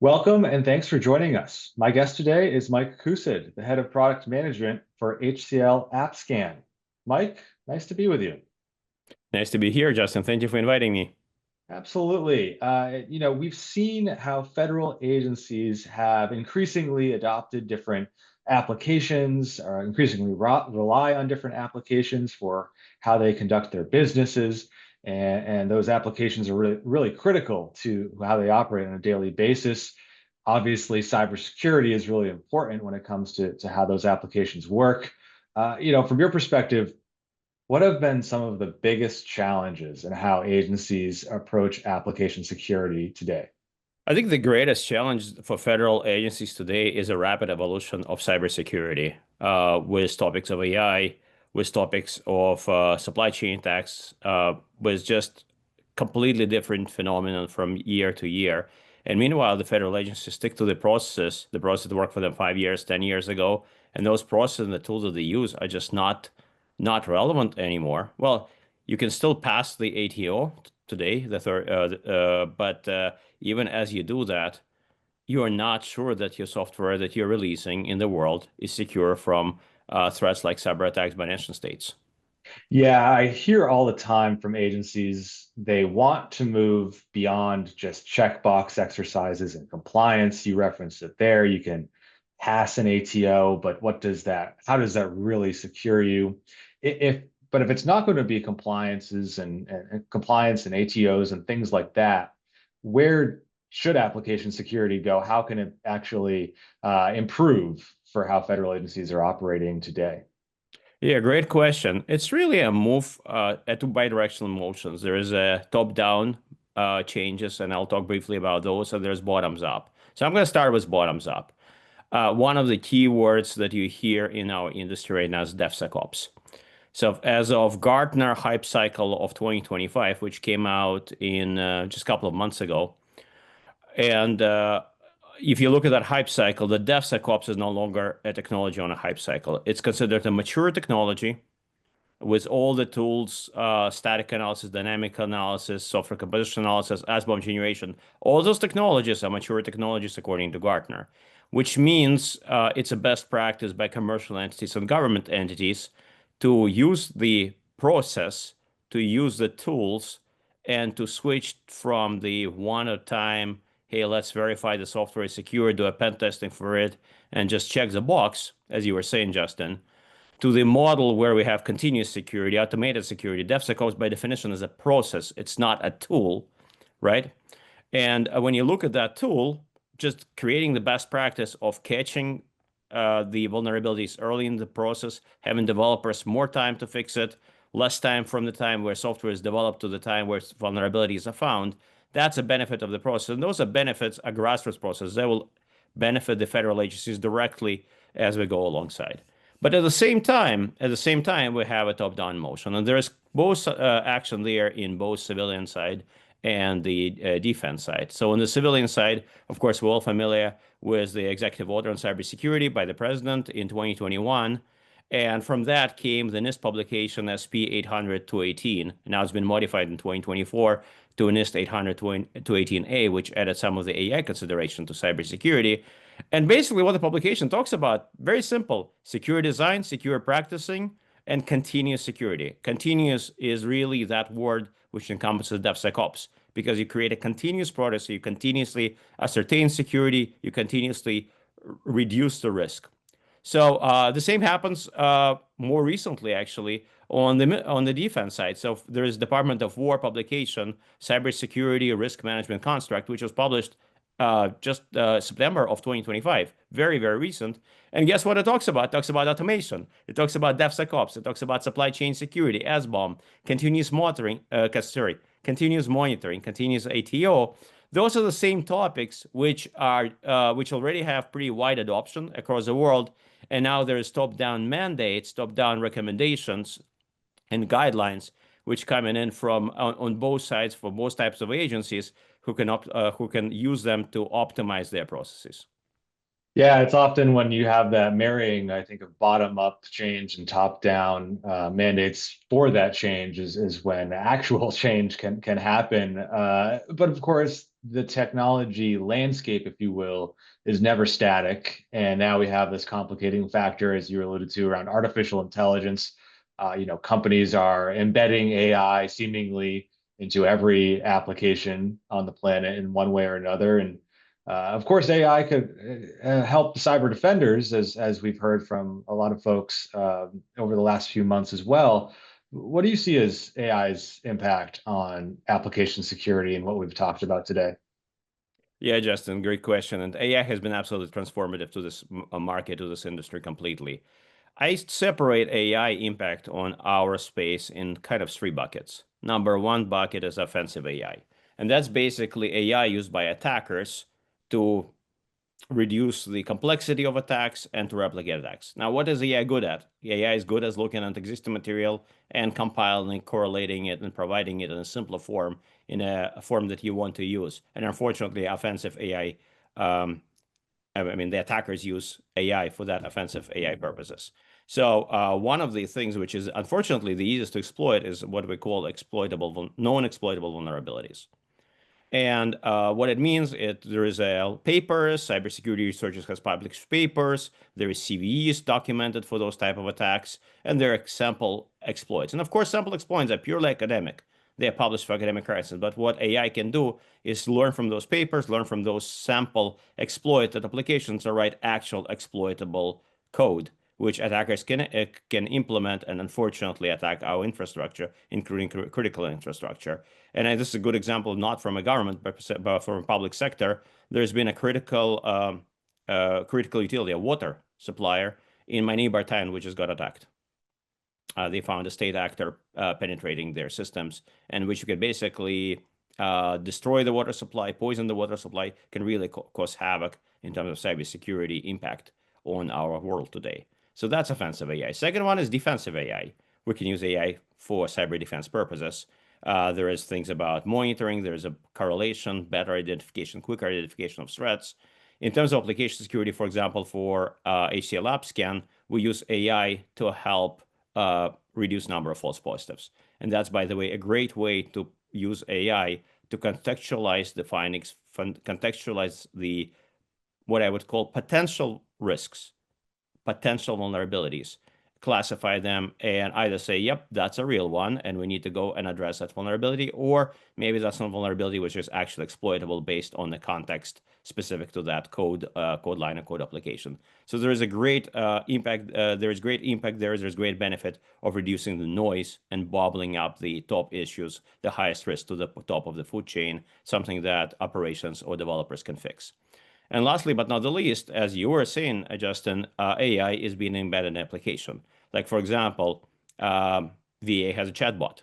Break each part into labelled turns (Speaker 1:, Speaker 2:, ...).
Speaker 1: Welcome and thanks for joining us. My guest today is Mike Khusid, the head of product management for HCL AppScan. Mike, nice to be with you.
Speaker 2: Nice to be here, Justin. Thank you for inviting me.
Speaker 1: Absolutely. We've seen how federal agencies have increasingly adopted different applications or increasingly rely on different applications for how they conduct their businesses. And those applications are really critical to how they operate on a daily basis. Obviously, cybersecurity is really important when it comes to how those applications work. From your perspective, what have been some of the biggest challenges in how agencies approach application security today?
Speaker 2: I think the greatest challenge for federal agencies today is a rapid evolution of cybersecurity, with topics of AI, with topics of supply chain attacks, with just completely different phenomenon from year to year. And meanwhile, the federal agencies stick to the process that worked for them 5 years, 10 years ago, and those processes and the tools that they use are just not relevant anymore. Well, you can still pass the ATO today, but even as you do that, you are not sure that your software that you're releasing in the world is secure from threats like cyber attacks by nation states.
Speaker 1: Yeah, I hear all the time from agencies they want to move beyond just checkbox exercises and compliance. You referenced it there. You can pass an ATO, but how does that really secure you? But if it's not going to be compliances and compliance and ATOs and things like that, where should application security go? How can it actually improve for how federal agencies are operating today?
Speaker 2: Yeah, great question. It's really a move at two bidirectional motions. There is a top-down changes, and I'll talk briefly about those, and there's bottoms up. So I'm going to start with bottoms up. One of the key words that you hear in our industry right now is DevSecOps. So as of Gartner Hype Cycle of 2025, which came out in just a couple of months ago, and if you look at that hype cycle, the DevSecOps is no longer a technology on a hype cycle. It's considered a mature technology with all the tools, static analysis, dynamic analysis, software composition analysis, SBOM generation. All those technologies are mature technologies according to Gartner, which means it's a best practice by commercial entities and government entities to use the process, to use the tools, and to switch from the one-at-time, hey, let's verify the software is secure, do a pen testing for it, and just check the box, as you were saying, Justin, to the model where we have continuous security, automated security. DevSecOps, by definition, is a process. It's not a tool, right? And when you look at that tool, just creating the best practice of catching the vulnerabilities early in the process, having developers more time to fix it, less time from the time where software is developed to the time where vulnerabilities are found. That's a benefit of the process. And those are benefits, a grassroots process. They will benefit the federal agencies directly as we go alongside. But at the same time, we have a top-down motion, and there is both action there in both civilian side and the defense side. So on the civilian side, of course, we're all familiar with the executive order on cybersecurity by the president in 2021. And from that came the NIST publication SP 800-218. Now it's been modified in 2024 to NIST 800-218A, which added some of the AI consideration to cybersecurity. And basically, what the publication talks about, very simple: secure design, secure practicing, and continuous security. Continuous is really that word which encompasses DevSecOps because you create a continuous product, so you continuously ascertain security, you continuously reduce the risk. So the same happens more recently, actually, on the defense side. So there is Department of War publication, Cybersecurity Risk Management Construct, which was published just September of 2025, very, very recent. And guess what it talks about? It talks about automation. It talks about DevSecOps. It talks about supply chain security, SBOM, continuous monitoring, continuous monitoring, continuous ATO. Those are the same topics which already have pretty wide adoption across the world. And now there's top-down mandates, top-down recommendations, and guidelines which coming in from on both sides for most types of agencies who can use them to optimize their processes.
Speaker 1: Yeah, it's often when you have that marrying, I think, of bottom-up change and top-down mandates for that change is when actual change can happen. But of course, the technology landscape, if you will, is never static. And now we have this complicating factor, as you alluded to, around artificial intelligence. Companies are embedding AI seemingly into every application on the planet in one way or another. And of course, AI could help cyber defenders, as we've heard from a lot of folks over the last few months as well. What do you see as AI's impact on application security and what we've talked about today?
Speaker 2: Yeah, Justin, great question. And AI has been absolutely transformative to this market, to this industry completely. I separate AI impact on our space in kind of three buckets. Number one bucket is offensive AI. And that's basically AI used by attackers to reduce the complexity of attacks and to replicate attacks. Now, what is AI good at? AI is good at looking at existing material and compiling, correlating it, and providing it in a simpler form, in a form that you want to use. And unfortunately, offensive AI, I mean, the attackers use AI for that offensive AI purposes. So one of the things which is unfortunately the easiest to exploit is what we call known exploitable vulnerabilities. And what it means, there is a papers, cybersecurity researchers has published papers, there is CVEs documented for those type of attacks, and there are sample exploits. And of course, sample exploits are purely academic. They are published for academic reasons. But what AI can do is learn from those papers, learn from those sample exploited applications to write actual exploitable code, which attackers can implement and unfortunately attack our infrastructure, including critical infrastructure. And this is a good example, not from a government, but from a public sector. There's been a critical utility, a water supplier in my neighbor town, which has got attacked. They found a state actor penetrating their systems, and which could basically destroy the water supply, poison the water supply, can really cause havoc in terms of cybersecurity impact on our world today. So that's offensive AI. Second one is defensive AI. We can use AI for cyber defense purposes. There is things about monitoring. There's a correlation, better identification, quicker identification of threats. In terms of application security, for example, for HCL AppScan, we use AI to help reduce number of false positives. And that's, by the way, a great way to use AI to contextualize the findings, contextualize the what I would call potential risks, potential vulnerabilities, classify them, and either say, yep, that's a real one, and we need to go and address that vulnerability, or maybe that's not vulnerability which is actually exploitable based on the context specific to that code line or code application. So there is a great impact. There is great impact there. There's great benefit of reducing the noise and bubbling up the top issues, the highest risk to the top of the food chain, something that operations or developers can fix. And lastly, but not the least, as you were saying, Justin, AI is being embedded in application. Like, for example, VA has a chatbot.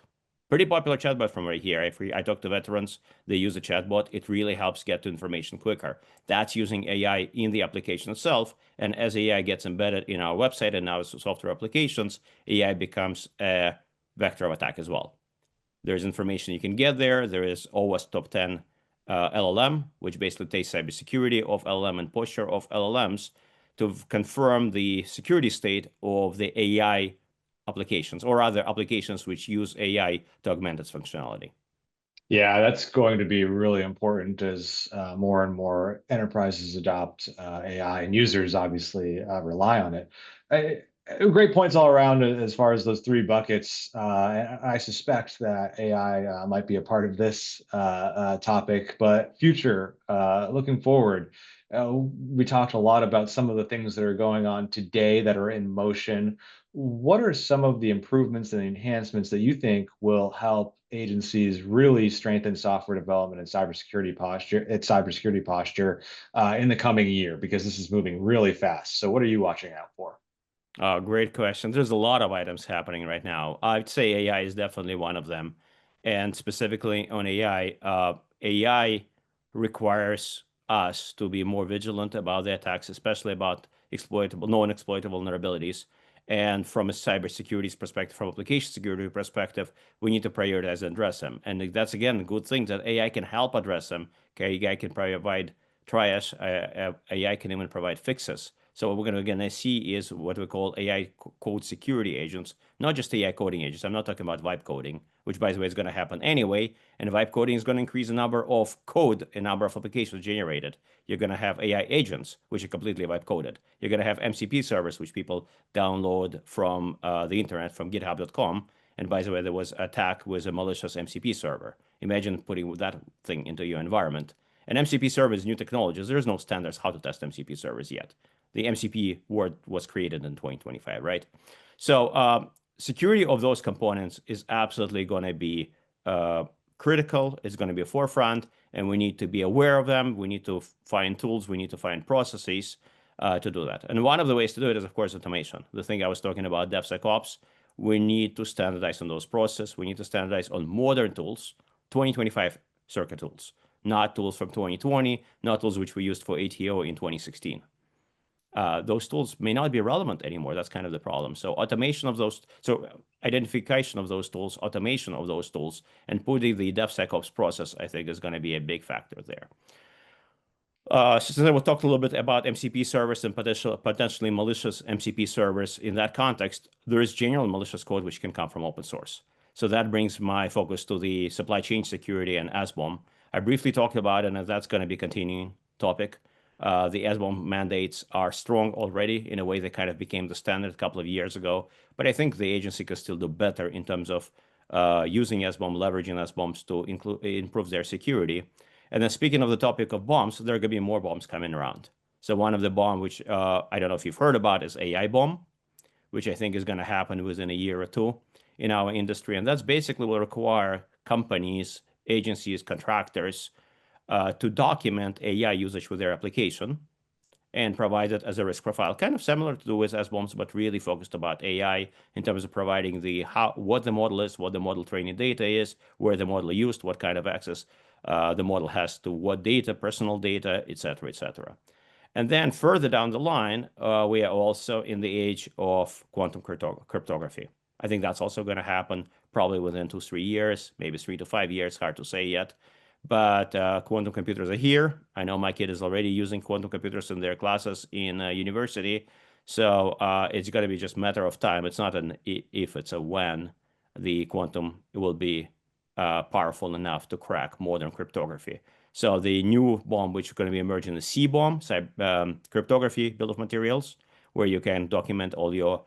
Speaker 2: Pretty popular chatbot from right here. I talk to veterans, they use a chatbot. It really helps get to information quicker. That's using AI in the application itself. And as AI gets embedded in our website and our software applications, AI becomes a vector of attack as well. There's information you can get there. There is always top 10 LLM, which basically takes cybersecurity of LLM and posture of LLMs to confirm the security state of the AI applications or other applications which use AI to augment its functionality.
Speaker 1: Yeah, that's going to be really important as more and more enterprises adopt AI and users obviously rely on it. Great points all around as far as those three buckets. I suspect that AI might be a part of this topic, but looking forward, we talked a lot about some of the things that are going on today that are in motion. What are some of the improvements and enhancements that you think will help agencies really strengthen software development and cybersecurity posture in the coming year? Because this is moving really fast. So what are you watching out for?
Speaker 2: Great question. There's a lot of items happening right now. I'd say AI is definitely one of them. And specifically on AI requires us to be more vigilant about the attacks, especially about known exploitable vulnerabilities. And from a cybersecurity perspective, from application security perspective, we need to prioritize and address them. And that's, again, a good thing that AI can help address them. Okay, AI can provide triage, AI can even provide fixes. So what we're going to see is what we call AI code security agents, not just AI coding agents. I'm not talking about vibe coding which by the way is going to happen anyway. And vibe coding is going to increase the number of code, a number of applications generated. You're going to have AI agents, which are completely vibe coded. You're going to have MCP servers, which people download from the internet, from github.com. And by the way, there was an attack with a malicious MCP server. Imagine putting that thing into your environment. And MCP server is new technologies. There's no standards how to test MCP servers yet. The MCP word was created in 2025, right? So security of those components is absolutely going to be critical. It's going to be a forefront, and we need to be aware of them. We need to find tools. We need to find processes to do that. And one of the ways to do it is, of course, automation. The thing I was talking about, DevSecOps, we need to standardize on those processes. We need to standardize on modern tools, 2025 circuit tools, not tools from 2020, not tools which we used for ATO in 2016. Those tools may not be relevant anymore. That's kind of the problem. So automation of those, so identification of those tools, automation of those tools, and putting the DevSecOps process, I think, is going to be a big factor there. So we'll talk a little bit about MCP servers and potentially malicious MCP servers. In that context, there is general malicious code which can come from open source. So that brings my focus to the supply chain security and SBOM. I briefly talked about it, and that's going to be a continuing topic. The SBOM mandates are strong already. In a way, they kind of became the standard a couple of years ago. But I think the agency could still do better in terms of using SBOM, leveraging SBOMs to improve their security. And then speaking of the topic of bombs, there are going to be more bombs coming around. So one of the bombs, which I don't know if you've heard about, is AI bomb, which I think is going to happen within a year or two in our industry. And that's basically will require companies, agencies, contractors to document AI usage with their application and provide it as a risk profile, kind of similar to do with SBOMs, but really focused about AI in terms of providing what the model is, what the model training data is, where the model used, what kind of access the model has to what data, personal data, et cetera, et cetera. And then further down the line, we are also in the age of quantum cryptography. I think that's also going to happen probably within 2-3 years, maybe 3 to 5 years, hard to say yet. But quantum computers are here. I know my kid is already using quantum computers in their classes in university. So it's going to be just a matter of time. It's not an if, it's a when the quantum will be powerful enough to crack modern cryptography. So the new bomb, which is going to be emerging, the C bomb, cryptography bill of materials, where you can document all your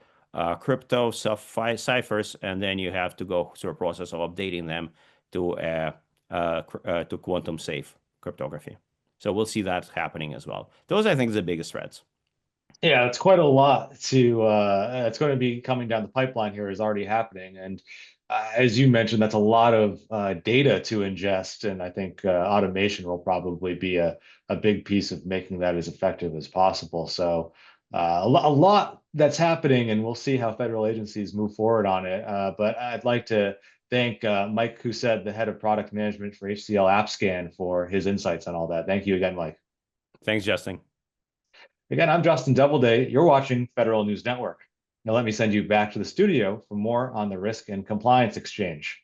Speaker 2: crypto ciphers, and then you have to go through a process of updating them to quantum safe cryptography. So we'll see that happening as well. Those, I think, are the biggest threats.
Speaker 1: Yeah, it's quite a lot to it's going to be coming down the pipeline here is already happening. And as you mentioned, that's a lot of data to ingest. And I think automation will probably be a big piece of making that as effective as possible. So a lot that's happening, and we'll see how federal agencies move forward on it. But I'd like to thank Mike Khusid, the head of product management for HCL AppScan, for his insights on all that. Thank you again, Mike.
Speaker 2: Thanks, Justin.
Speaker 1: Again, I'm Justin Doubleday. You're watching Federal News Network. Now let me send you back to the studio for more on the Risk and Compliance Exchange.